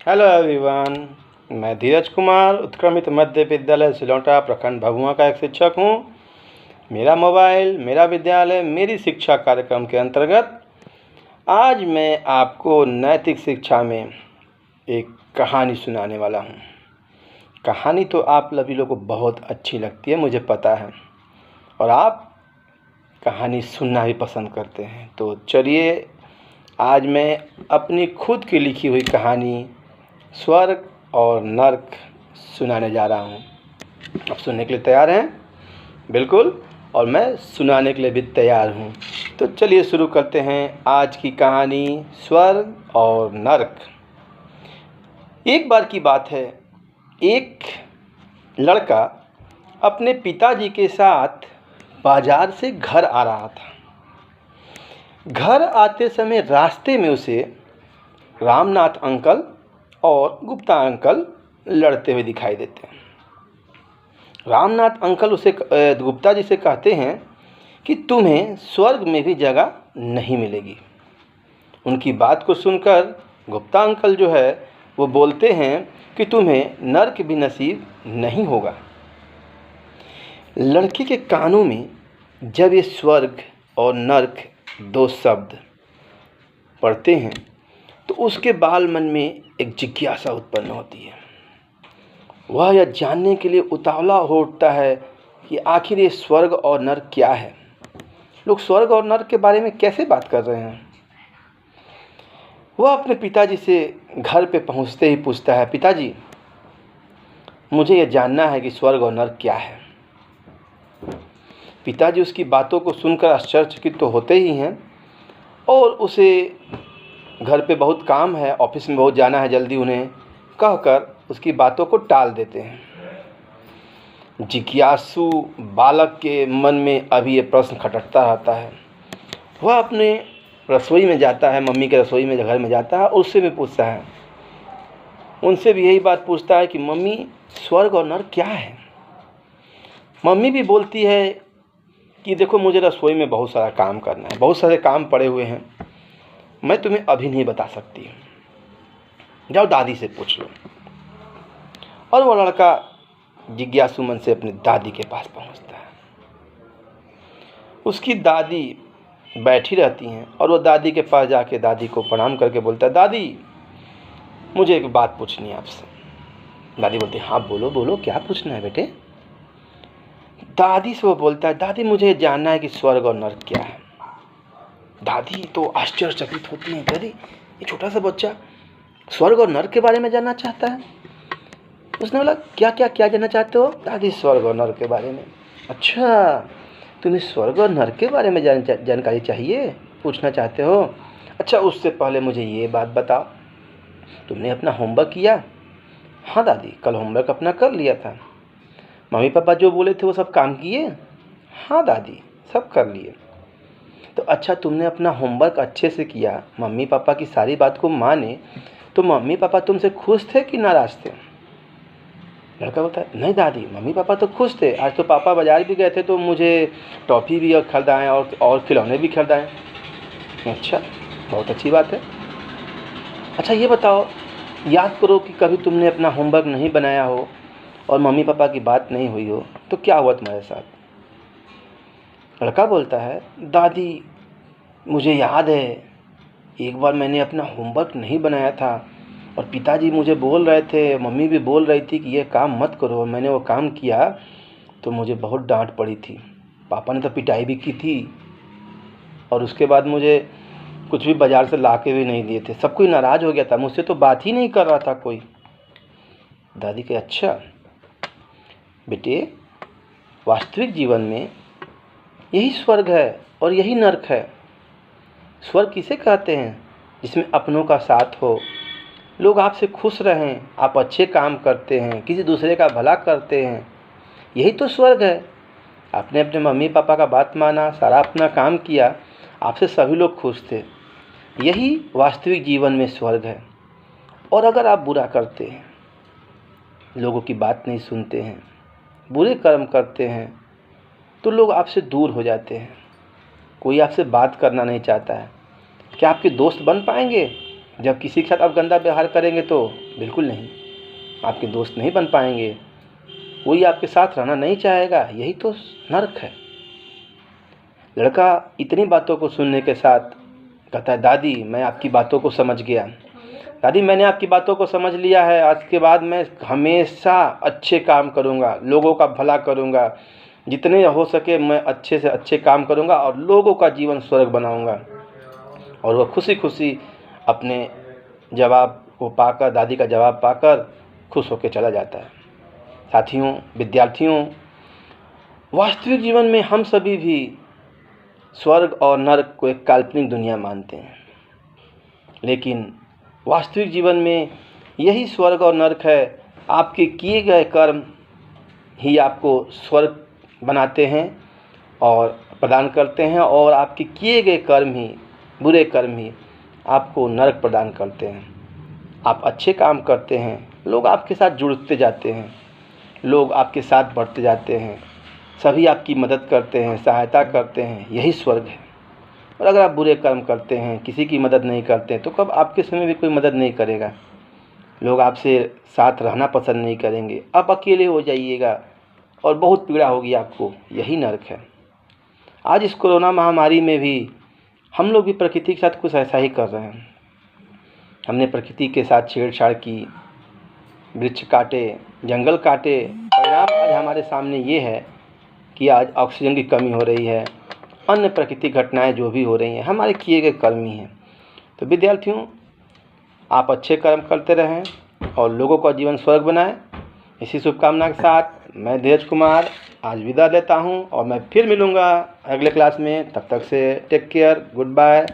Hello everyone. मैं धीरज कुमार उत्क्रमित मध्य विद्यालय सिलौटा प्रखंड भभुआ का एक शिक्षक हूँ। मेरा मोबाइल मेरा विद्यालय मेरी शिक्षा कार्यक्रम के अंतर्गत आज मैं आपको नैतिक शिक्षा में एक कहानी सुनाने वाला हूँ। कहानी तो आप सभी लोगों को बहुत अच्छी लगती है, मुझे पता है, और आप कहानी सुनना भी पसंद करते हैं। तो चलिए, आज मैं अपनी खुद की लिखी हुई कहानी स्वर्ग और नर्क सुनाने जा रहा हूँ। आप सुनने के लिए तैयार हैं? बिल्कुल, और मैं सुनाने के लिए भी तैयार हूँ। तो चलिए शुरू करते हैं आज की कहानी स्वर्ग और नर्क। एक बार की बात है, एक लड़का अपने पिताजी के साथ बाजार से घर आ रहा था। घर आते समय रास्ते में उसे रामनाथ अंकल और गुप्ता अंकल लड़ते हुए दिखाई देते हैं। रामनाथ अंकल गुप्ता जी से कहते हैं कि तुम्हें स्वर्ग में भी जगह नहीं मिलेगी। उनकी बात को सुनकर गुप्ता अंकल जो है वो बोलते हैं कि तुम्हें नर्क भी नसीब नहीं होगा। लड़के के कानों में जब ये स्वर्ग और नर्क दो शब्द पढ़ते हैं तो उसके बाल मन में एक जिज्ञासा उत्पन्न होती है। वह यह जानने के लिए उतावला हो उठता है कि आखिर ये स्वर्ग और नर्क क्या है। लोग स्वर्ग और नर्क के बारे में कैसे बात कर रहे हैं। वह अपने पिताजी से घर पे पहुंचते ही पूछता है, पिताजी मुझे यह जानना है कि स्वर्ग और नर्क क्या है। पिताजी उसकी बातों को सुनकर आश्चर्यचकित तो होते ही हैं, और उसे घर पे बहुत काम है, ऑफिस में बहुत जाना है जल्दी उन्हें, कहकर उसकी बातों को टाल देते हैं। जिज्ञासु बालक के मन में अभी ये प्रश्न खटकता रहता है। वह अपने रसोई में जाता है, मम्मी के रसोई में घर में जाता है, और उससे भी पूछता है, उनसे भी यही बात पूछता है कि मम्मी स्वर्ग और नर्क क्या है। मम्मी भी बोलती है कि देखो मुझे रसोई में बहुत सारा काम करना है, बहुत सारे काम पड़े हुए हैं, मैं तुम्हें अभी नहीं बता सकती, जाओ दादी से पूछ लो। और वो लड़का जिज्ञासु मन से अपनी दादी के पास पहुंचता है। उसकी दादी बैठी रहती हैं और वो दादी के पास जाके दादी को प्रणाम करके बोलता है, दादी मुझे एक बात पूछनी है आपसे। दादी बोलती है, हाँ बोलो बोलो, क्या पूछना है बेटे। दादी से वो बोलता है, दादी मुझे जानना है कि स्वर्ग और नर्क क्या है। दादी तो आश्चर्यचकित होती हैं, अरे ये छोटा सा बच्चा स्वर्ग और नर्क के बारे में जानना चाहता है। उसने बोला, क्या क्या क्या जानना चाहते हो। दादी स्वर्ग और नर्क के बारे में। अच्छा, तुम्हें स्वर्ग और नर्क के बारे में जानकारी चाहिए, पूछना चाहते हो। अच्छा, उससे पहले मुझे ये बात बताओ, तुमने अपना होमवर्क किया। हाँ दादी, कल होमवर्क अपना कर लिया था। मम्मी पापा जो बोले थे वो सब काम किए। हाँ दादी, सब कर लिए। तो अच्छा, तुमने अपना होमवर्क अच्छे से किया, मम्मी पापा की सारी बात को माने, तो मम्मी पापा तुमसे खुश थे कि नाराज़ थे। लड़का बोलता है, नहीं दादी, मम्मी पापा तो खुश थे। आज तो पापा बाज़ार भी गए थे तो मुझे टॉफ़ी भी खरीदाएँ और खिलौने भी खरीदाएँ। अच्छा, बहुत अच्छी बात है। अच्छा ये बताओ, याद करो कि कभी तुमने अपना होमवर्क नहीं बनाया हो और मम्मी पापा की बात नहीं हुई हो, तो क्या हुआ तुम्हारे साथ। लड़का बोलता है, दादी मुझे याद है, एक बार मैंने अपना होमवर्क नहीं बनाया था और पिताजी मुझे बोल रहे थे, मम्मी भी बोल रही थी कि ये काम मत करो। मैंने वो काम किया तो मुझे बहुत डांट पड़ी थी, पापा ने तो पिटाई भी की थी, और उसके बाद मुझे कुछ भी बाज़ार से ला के भी नहीं दिए थे। सब कोई नाराज़ हो गया था, मुझसे तो बात ही नहीं कर रहा था कोई। दादी के, अच्छा बेटे, वास्तविक जीवन में यही स्वर्ग है और यही नर्क है। स्वर्ग किसे कहते हैं, जिसमें अपनों का साथ हो, लोग आपसे खुश रहें, आप अच्छे काम करते हैं, किसी दूसरे का भला करते हैं, यही तो स्वर्ग है। आपने अपने मम्मी पापा का बात माना, सारा अपना काम किया, आपसे सभी लोग खुश थे, यही वास्तविक जीवन में स्वर्ग है। और अगर आप बुरा करते हैं, लोगों की बात नहीं सुनते हैं, बुरे कर्म करते हैं, तो लोग आपसे दूर हो जाते हैं, कोई आपसे बात करना नहीं चाहता है। क्या आपके दोस्त बन पाएंगे जब किसी के साथ आप गंदा व्यवहार करेंगे तो बिल्कुल नहीं, आपके दोस्त नहीं बन पाएंगे, कोई आपके साथ रहना नहीं चाहेगा, यही तो नर्क है। लड़का इतनी बातों को सुनने के साथ कहता है, दादी मैं आपकी बातों को समझ गया, दादी मैंने आपकी बातों को समझ लिया है, आज के बाद मैं हमेशा अच्छे काम करूँगा, लोगों का भला करूँगा, जितने हो सके मैं अच्छे से अच्छे काम करूँगा और लोगों का जीवन स्वर्ग बनाऊँगा। और वह खुशी खुशी अपने जवाब को पाकर, दादी का जवाब पाकर खुश होकर चला जाता है। साथियों, विद्यार्थियों, वास्तविक जीवन में हम सभी भी स्वर्ग और नर्क को एक काल्पनिक दुनिया मानते हैं, लेकिन वास्तविक जीवन में यही स्वर्ग और नर्क है। आपके किए गए कर्म ही आपको स्वर्ग बनाते हैं और प्रदान करते हैं, और आपके किए गए कर्म ही, बुरे कर्म ही आपको नर्क प्रदान करते हैं। आप अच्छे काम करते हैं, लोग आपके साथ जुड़ते जाते हैं, लोग आपके साथ बढ़ते जाते हैं, सभी आपकी मदद करते हैं, सहायता करते हैं, यही स्वर्ग है। और अगर आप बुरे कर्म करते हैं, किसी की मदद नहीं करते हैं, तो कब आपके समय भी कोई मदद नहीं करेगा, लोग आपसे साथ रहना पसंद नहीं करेंगे, आप अकेले हो जाइएगा और बहुत पीड़ा होगी आपको, यही नर्क है। आज इस कोरोना महामारी में भी हम लोग भी प्रकृति के साथ कुछ ऐसा ही कर रहे हैं। हमने प्रकृति के साथ छेड़छाड़ की, वृक्ष काटे, जंगल काटे, परिणाम आज हमारे सामने ये है कि आज ऑक्सीजन की कमी हो रही है, अन्य प्राकृतिक घटनाएं जो भी हो रही हैं हमारे किए गए कर्म ही हैं। तो विद्यार्थियों, आप अच्छे कर्म करते रहें और लोगों का जीवन स्वर्ग बनाएं। इसी शुभकामना के साथ मैं धीरज कुमार आज विदा लेता हूं और मैं फिर मिलूँगा अगले क्लास में। तब तक से टेक केयर, गुड बाय।